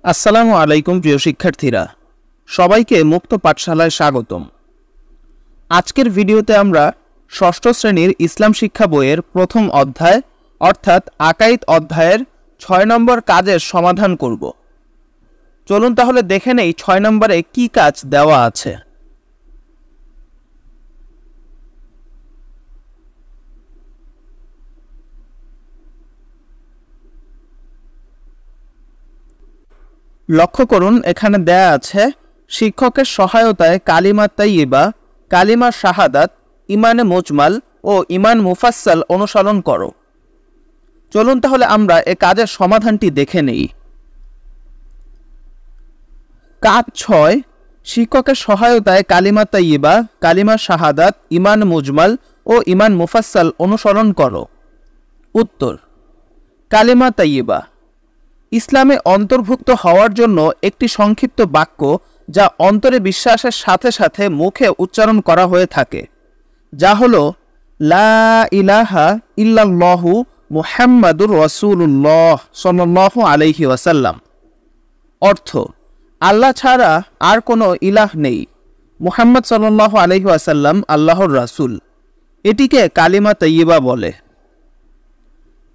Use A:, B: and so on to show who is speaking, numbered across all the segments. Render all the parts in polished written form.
A: আসসালামু আলাইকুম প্রিয় শিক্ষার্থীরা, সবাইকে মুক্ত পাঠশালায় স্বাগতম। আজকের ভিডিওতে আমরা ষষ্ঠ শ্রেণীর ইসলাম শিক্ষা বইয়ের প্রথম অধ্যায় অর্থাৎ আকাইদ অধ্যায়ের ৬ নম্বর কাজের সমাধান করব। চলুন তাহলে দেখে নেই ৬ নম্বরে কি কাজ দেওয়া আছে। লক্ষ্য করুন, এখানে দেয়া আছে শিক্ষকের সহায়তায় কালিমা তাইয়্যিবা, কালিমা শাহাদাত, ইমানে মুজমাল ও ইমান মুফাসসাল অনুসরণ করো। চলুন তাহলে আমরা এ কাজের সমাধানটি দেখে নেই। কাজ ৬, শিক্ষকের সহায়তায় কালিমা তাইয়্যিবা, কালিমা শাহাদাত, ইমান মুজমাল ও ইমান মুফাসসাল অনুসরণ করো। উত্তর: কালিমা তাইয়্যিবা ইসলামে অন্তর্ভুক্ত হওয়ার জন্য একটি সংক্ষিপ্ত বাক্য যা অন্তরে বিশ্বাসের সাথে সাথে মুখে উচ্চারণ করা হয়ে থাকে, যা হলো লা ইলাহা ইল্লাল্লাহু মুহাম্মাদুর রাসূলুল্লাহ সাল্লাল্লাহু আলাইহি ওয়াসাল্লাম। অর্থ: আল্লাহ ছাড়া আর কোনো ইলাহ নেই, মুহাম্মদ সাল্লাল্লাহু আলাইহি ওয়াসাল্লাম আল্লাহর রাসূল। এটিকে কালিমা তাইয়্যিবা বলে।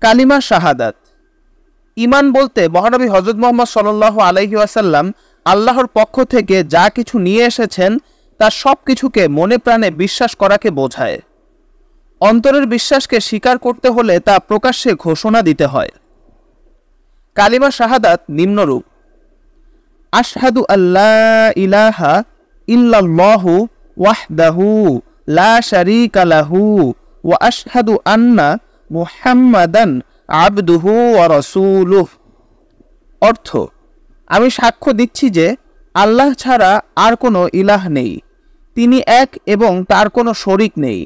A: কালিমা শাহাদাত ইমান বলতে মহানবী হযরত মুহাম্মদ সাল্লাল্লাহু আলাইহি ওয়াসাল্লাম আল্লাহর পক্ষ থেকে যা কিছু নিয়ে এসেছেন তার সব কিছুকে মনে প্রাণে বিশ্বাস করাকে বোঝায়। অন্তরের বিশ্বাসকে স্বীকার করতে হলে তা প্রকাশ্যে ঘোষণা দিতে হয়। কালিমা শাহাদাত নিম্নরূপ: আশহাদু আল্লা ইলাহা ইল্লাল্লাহু ওয়াহদাহু লা শারীকা লাহু ওয়া আশহাদু আন্না মুহাম্মাদান আবদুহু ওয়া রাসূলুহু। অর্থ: আমি সাক্ষ্য দিচ্ছি যে আল্লাহ ছাড়া আর কোনো ইলাহ নেই, তিনি এক এবং তার কোনো শরীক নেই।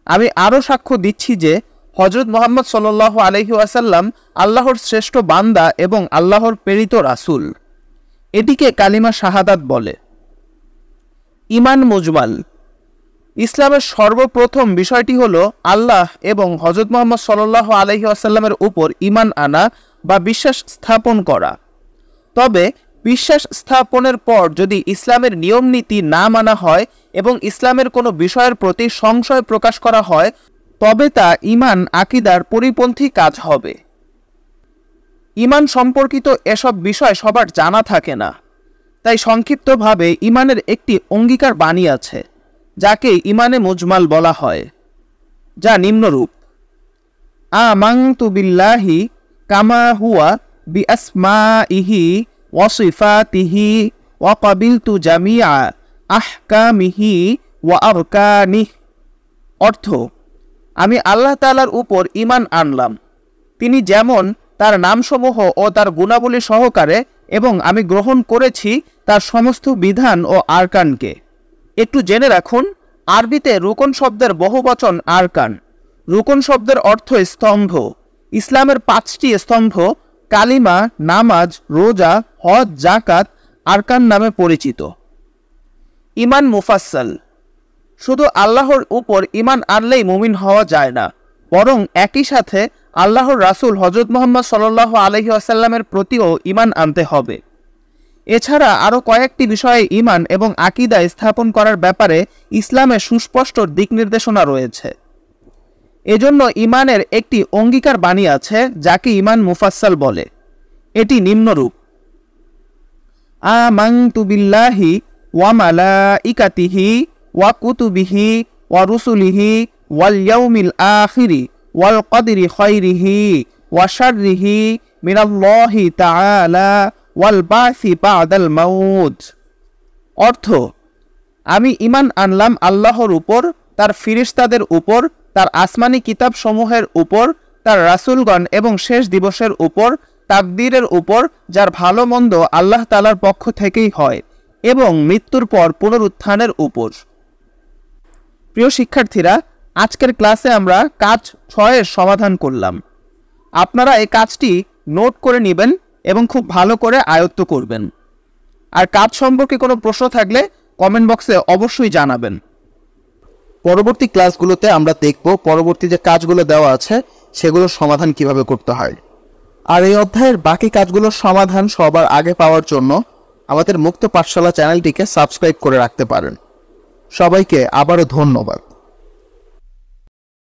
A: আমি আরও সাক্ষ্য দিচ্ছি যে হযরত মুহাম্মদ সাল্লাল্লাহু আলাইহি ওয়াসাল্লাম আল্লাহর শ্রেষ্ঠ বান্দা এবং আল্লাহর প্রেরিত রাসূল। এটিকে কালিমা শাহাদাত বলে। ইমান মুজমাল ইসলামের সর্বপ্রথম বিষয়টি হলো আল্লাহ এবং হযরত মুহাম্মদ সাল্লাল্লাহু আলাইহি ওয়াসাল্লামের উপর ঈমান আনা বা বিশ্বাস স্থাপন করা। তবে বিশ্বাস স্থাপনের পর যদি ইসলামের নিয়ম নীতি না মানা হয় এবং ইসলামের কোনো বিষয়ের প্রতি সংশয় প্রকাশ করা হয়, তবে তা ঈমান আকীদার পরিপন্থী কাজ হবে। ঈমান সম্পর্কিত এসব বিষয় সবার জানা থাকে না, তাই সংক্ষিপ্তভাবে ঈমানের একটি অঙ্গীকার বাণী আছে, যাকে ইমানে মুজমাল বলা হয়, যা নিম্নরূপ: আমানতু বিল্লাহি কামা হুয়া বিআসমাইহি ওয়া সিফাতিহি ওয়া ক্বাবিলতু জামিআ আহকামিহি ওয়া আরকানিহি। অর্থ: আমি আল্লাহ তাআলার উপর ঈমান আনলাম, তিনি যেমন তার নামসমূহ ও তার গুণাবলী সহকারে, এবং আমি গ্রহণ করেছি তার সমস্ত বিধান ও আরকানকে। একটু জেনে রাখুন, আরবিতে রুকন শব্দের বহুবচন আরকান। রুকন শব্দের অর্থ স্তম্ভ। ইসলামের 5টি স্তম্ভ কালিমা, নামাজ, রোজা, হজ, যাকাত আরকান নামে পরিচিত। ইমান মুফাসসাল শুধু আল্লাহর উপর ঈমান আনলেই মুমিন হওয়া যায় না, বরং একই সাথে আল্লাহর রাসূল হযরত মুহাম্মদ সাল্লাল্লাহু আলাইহি ওয়াসাল্লামের প্রতিও ঈমান আনতে হবে। এছাড়া আরও কয়েকটি বিষয়ে ঈমান এবং আকীদা স্থাপন করার ব্যাপারে ইসলামে সুস্পষ্ট দিক নির্দেশনা রয়েছে। এজন্য ঈমানের একটি অঙ্গীকার বাণী আছে, যাকে ঈমান মুফাসসাল বলে। এটি নিম্নরূপ: আমানতু বিল্লাহি ওয়া মালাইকাতিহি ওয়া কুতুবিহি ওয়া রুসুলিহি ওয়াল ইয়াউমিল আখিরি ওয়াল কদরি খায়রিহি ওয়া শাররিহি মিনাল্লাহি তাআলা ওয়াল বাসি বাদাল মাউত। অর্থ: আমি ঈমান আনলাম আল্লাহর উপর, তার ফিরিস্তাদের উপর, তার আসমানি কিতাব সমূহের উপর, তার রাসূলগণ এবং শেষ দিবসের উপর, তাকদীরের উপর, যার ভালো মন্দ আল্লাহ তাআলার পক্ষ থেকেই হয়, এবং মৃত্যুর পর পুনরুত্থানের উপর। প্রিয় শিক্ষার্থীরা, আজকের ক্লাসে আমরা কাজ 6 এর সমাধান করলাম। আপনারা এই কাজটি নোট করে নেবেন এবং খুব ভালো করে আয়ত্ত করবেন। আর কাজ সম্পর্কে কোনো প্রশ্ন থাকলে কমেন্ট বক্সে অবশ্যই জানাবেন। পরবর্তী ক্লাসগুলোতে আমরা দেখব পরবর্তী যে কাজগুলো দেওয়া আছে সেগুলোর সমাধান কিভাবে করতে হয়।
B: আর এই অধ্যায়ের বাকি কাজগুলোর সমাধান সবার আগে পাওয়ার জন্য আমাদের মুক্ত পাঠশালা চ্যানেলটিকে সাবস্ক্রাইব করে রাখতে পারেন। সবাইকে আবারও ধন্যবাদ।